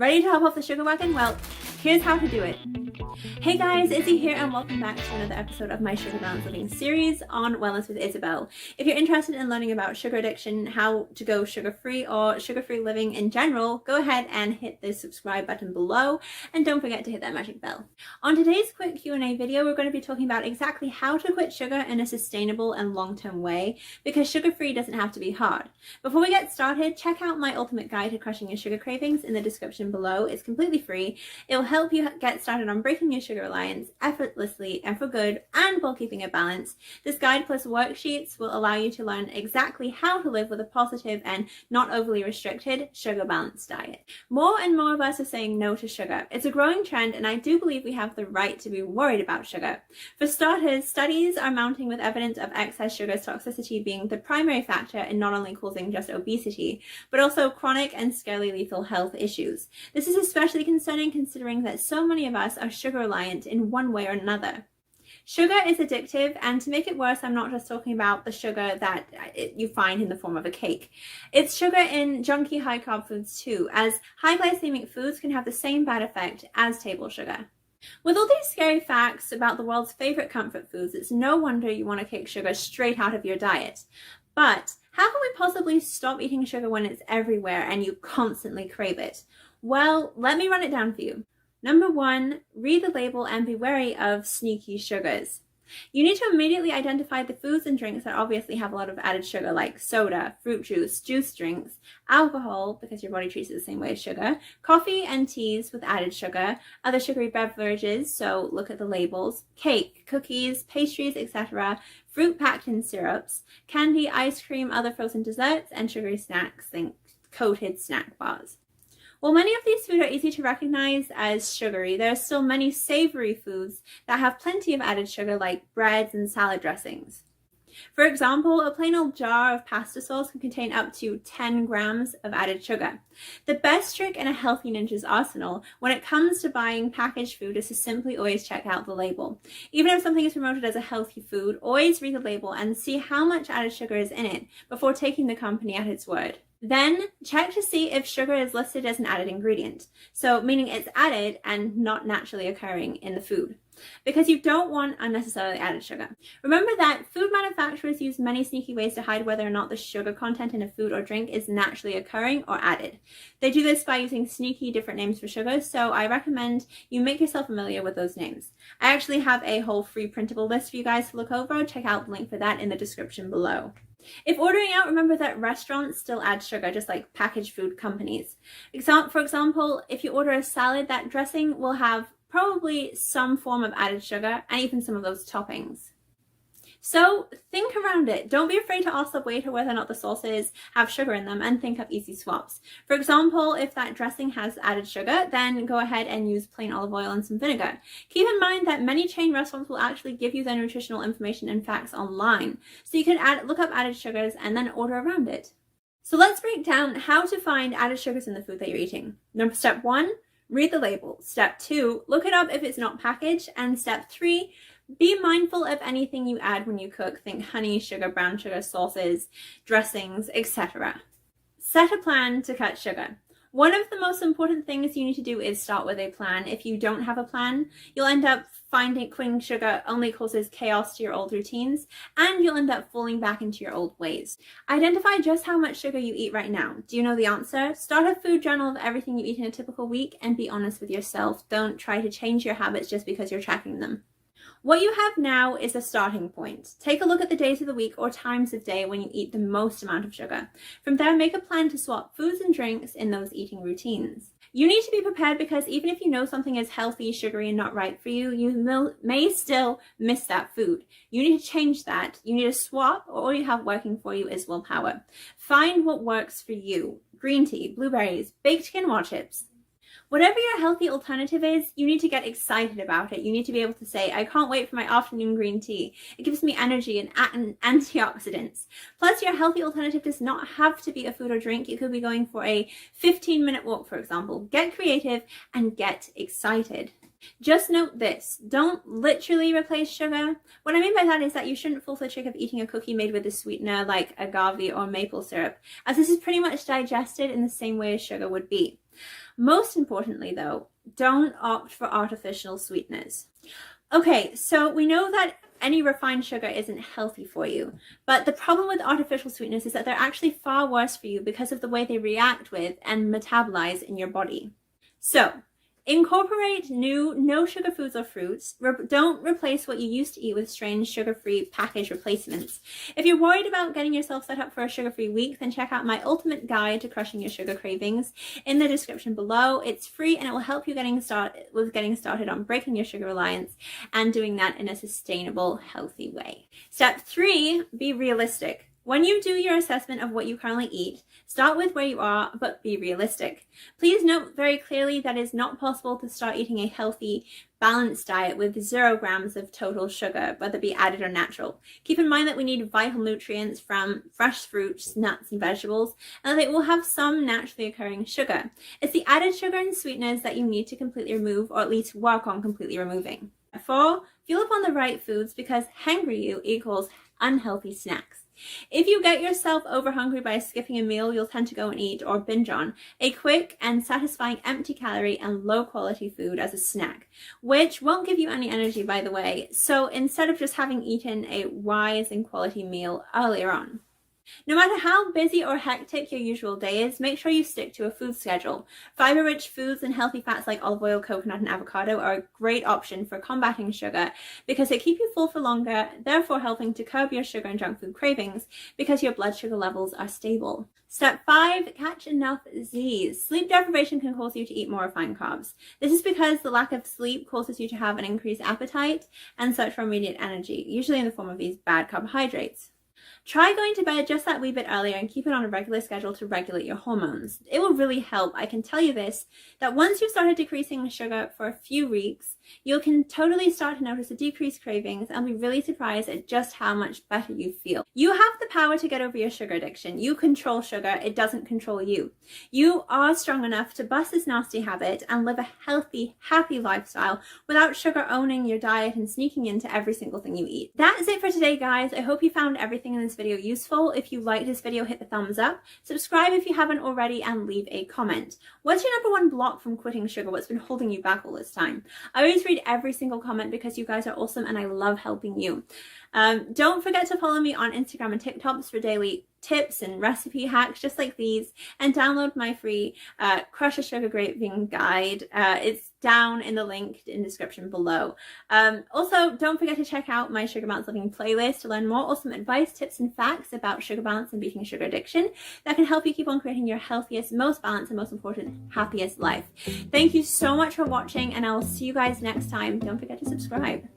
Ready to hop off the sugar wagon? Well, here's how to do it. Hey guys, Izzy here and welcome back to another episode of my Sugar Balance Living series on Wellness with Isabel. If you're interested in learning about sugar addiction, how to go sugar-free or sugar-free living in general, go ahead and hit the subscribe button below and don't forget to hit that magic bell. On today's quick Q&A video, we're going to be talking about exactly how to quit sugar in a sustainable and long-term way, because sugar-free doesn't have to be hard. Before we get started, check out my ultimate guide to crushing your sugar cravings in the description below. It's completely free. It will help you get started on breaking your sugar reliance effortlessly and for good, and while keeping it balanced. This guide plus worksheets will allow you to learn exactly how to live with a positive and not overly restricted sugar balanced diet. More and more of us are saying no to sugar. It's a growing trend, and I do believe we have the right to be worried about sugar. For starters, studies are mounting with evidence of excess sugar's toxicity being the primary factor in not only causing just obesity, but also chronic and scarily lethal health issues. This is especially concerning considering that so many of us are sugar reliant in one way or another. Sugar is addictive, and to make it worse, I'm not just talking about the sugar that you find in the form of a cake. It's sugar in junky high-carb foods too, as high glycemic foods can have the same bad effect as table sugar. With all these scary facts about the world's favorite comfort foods, it's no wonder you want to kick sugar straight out of your diet. But how can we possibly stop eating sugar when it's everywhere and you constantly crave it? Well, let me run it down for you. Number 1, read the label and be wary of sneaky sugars. You need to immediately identify the foods and drinks that obviously have a lot of added sugar, like soda, fruit juice drinks, alcohol, because your body treats it the same way as sugar, coffee and teas with added sugar, other sugary beverages, so look at the labels, cake, cookies, pastries, etc., fruit packed in syrups, candy, ice cream, other frozen desserts, and sugary snacks, think coated snack bars. While many of these foods are easy to recognize as sugary, there are still many savory foods that have plenty of added sugar, like breads and salad dressings. For example, a plain old jar of pasta sauce can contain up to 10 grams of added sugar. The best trick in a healthy ninja's arsenal when it comes to buying packaged food is to simply always check out the label. Even if something is promoted as a healthy food, always read the label and see how much added sugar is in it before taking the company at its word. Then check to see if sugar is listed as an added ingredient, so meaning it's added and not naturally occurring in the food, because you don't want unnecessarily added sugar. Remember that food manufacturers use many sneaky ways to hide whether or not the sugar content in a food or drink is naturally occurring or added. They do this by using sneaky different names for sugar, so I recommend you make yourself familiar with those names. I actually have a whole free printable list for you guys to look over. Check out the link for that in the description below. If ordering out, remember that restaurants still add sugar, just like packaged food companies. For example, if you order a salad, that dressing will have probably some form of added sugar and even some of those toppings. So think around it. Don't be afraid to ask the waiter whether or not the sauces have sugar in them, and think of easy swaps. For example, if that dressing has added sugar, then go ahead and use plain olive oil and some vinegar. Keep in mind that many chain restaurants will actually give you their nutritional information and facts online, so you can look up added sugars and then order around it. So let's break down how to find added sugars in the food that you're eating. Step 1, read the label. Step 2, look it up if it's not packaged. And step 3, be mindful of anything you add when you cook. Think honey, sugar, brown sugar, sauces, dressings, etc. Set a plan to cut sugar. One of the most important things you need to do is start with a plan. If you don't have a plan, you'll end up finding quitting sugar only causes chaos to your old routines, and you'll end up falling back into your old ways. Identify just how much sugar you eat right now. Do you know the answer? Start a food journal of everything you eat in a typical week and be honest with yourself. Don't try to change your habits just because you're tracking them. What you have now is a starting point. Take a look at the days of the week or times of day when you eat the most amount of sugar. From there, make a plan to swap foods and drinks in those eating routines. You need to be prepared, because even if you know something is healthy, sugary, and not right for you, you may still miss that food. You need to change that. You need to swap, or all you have working for you is willpower. Find what works for you. Green tea, blueberries, baked quinoa chips. Whatever your healthy alternative is, you need to get excited about it. You need to be able to say, I can't wait for my afternoon green tea. It gives me energy and antioxidants. Plus, your healthy alternative does not have to be a food or drink. You could be going for a 15-minute walk, for example. Get creative and get excited. Just note this, don't literally replace sugar. What I mean by that is that you shouldn't fall for the trick of eating a cookie made with a sweetener like agave or maple syrup, as this is pretty much digested in the same way as sugar would be. Most importantly though, don't opt for artificial sweeteners. Okay, so we know that any refined sugar isn't healthy for you, but the problem with artificial sweeteners is that they're actually far worse for you because of the way they react with and metabolize in your body. So, incorporate new no sugar foods or fruits. Don't replace what you used to eat with strange sugar-free package replacements. If you're worried about getting yourself set up for a sugar-free week, then check out my ultimate guide to crushing your sugar cravings in the description below. It's free and it will help you getting started on breaking your sugar reliance and doing that in a sustainable, healthy way. Step 3, be realistic. When you do your assessment of what you currently eat, start with where you are, but be realistic. Please note very clearly that it's not possible to start eating a healthy, balanced diet with 0 grams of total sugar, whether it be added or natural. Keep in mind that we need vital nutrients from fresh fruits, nuts, and vegetables, and that they will have some naturally occurring sugar. It's the added sugar and sweeteners that you need to completely remove, or at least work on completely removing. 4, fuel up on the right foods because hangry you equals unhealthy snacks. If you get yourself over hungry by skipping a meal, you'll tend to go and eat or binge on a quick and satisfying empty calorie and low quality food as a snack, which won't give you any energy, by the way. So instead of just having eaten a wise and quality meal earlier on. No matter how busy or hectic your usual day is, make sure you stick to a food schedule. Fiber-rich foods and healthy fats like olive oil, coconut, and avocado are a great option for combating sugar because they keep you full for longer, therefore helping to curb your sugar and junk food cravings because your blood sugar levels are stable. Step 5, catch enough Z's. Sleep deprivation can cause you to eat more refined carbs. This is because the lack of sleep causes you to have an increased appetite and search for immediate energy, usually in the form of these bad carbohydrates. Try going to bed just that wee bit earlier and keep it on a regular schedule to regulate your hormones. It will really help. I can tell you this, that once you've started decreasing sugar for a few weeks, you can totally start to notice a decreased cravings and be really surprised at just how much better you feel. You have the power to get over your sugar addiction. You control sugar, it doesn't control you. You are strong enough to bust this nasty habit and live a healthy, happy lifestyle without sugar owning your diet and sneaking into every single thing you eat. That is it for today, guys. I hope you found everything in this video useful. If you liked this video, hit the thumbs up, subscribe if you haven't already, and leave a comment. What's your #1 block from quitting sugar? What's been holding you back all this time? I always read every single comment because you guys are awesome and I love helping you. Don't forget to follow me on Instagram and TikToks for daily tips and recipe hacks just like these, and download my free Crush a Sugar Craving guide. It's down in the link in the description below. Also, don't forget to check out my Sugar Balance Living playlist to learn more awesome advice, tips, and facts about sugar balance and beating sugar addiction that can help you keep on creating your healthiest, most balanced, and most important, happiest life. Thank you so much for watching, and I will see you guys next time. Don't forget to subscribe.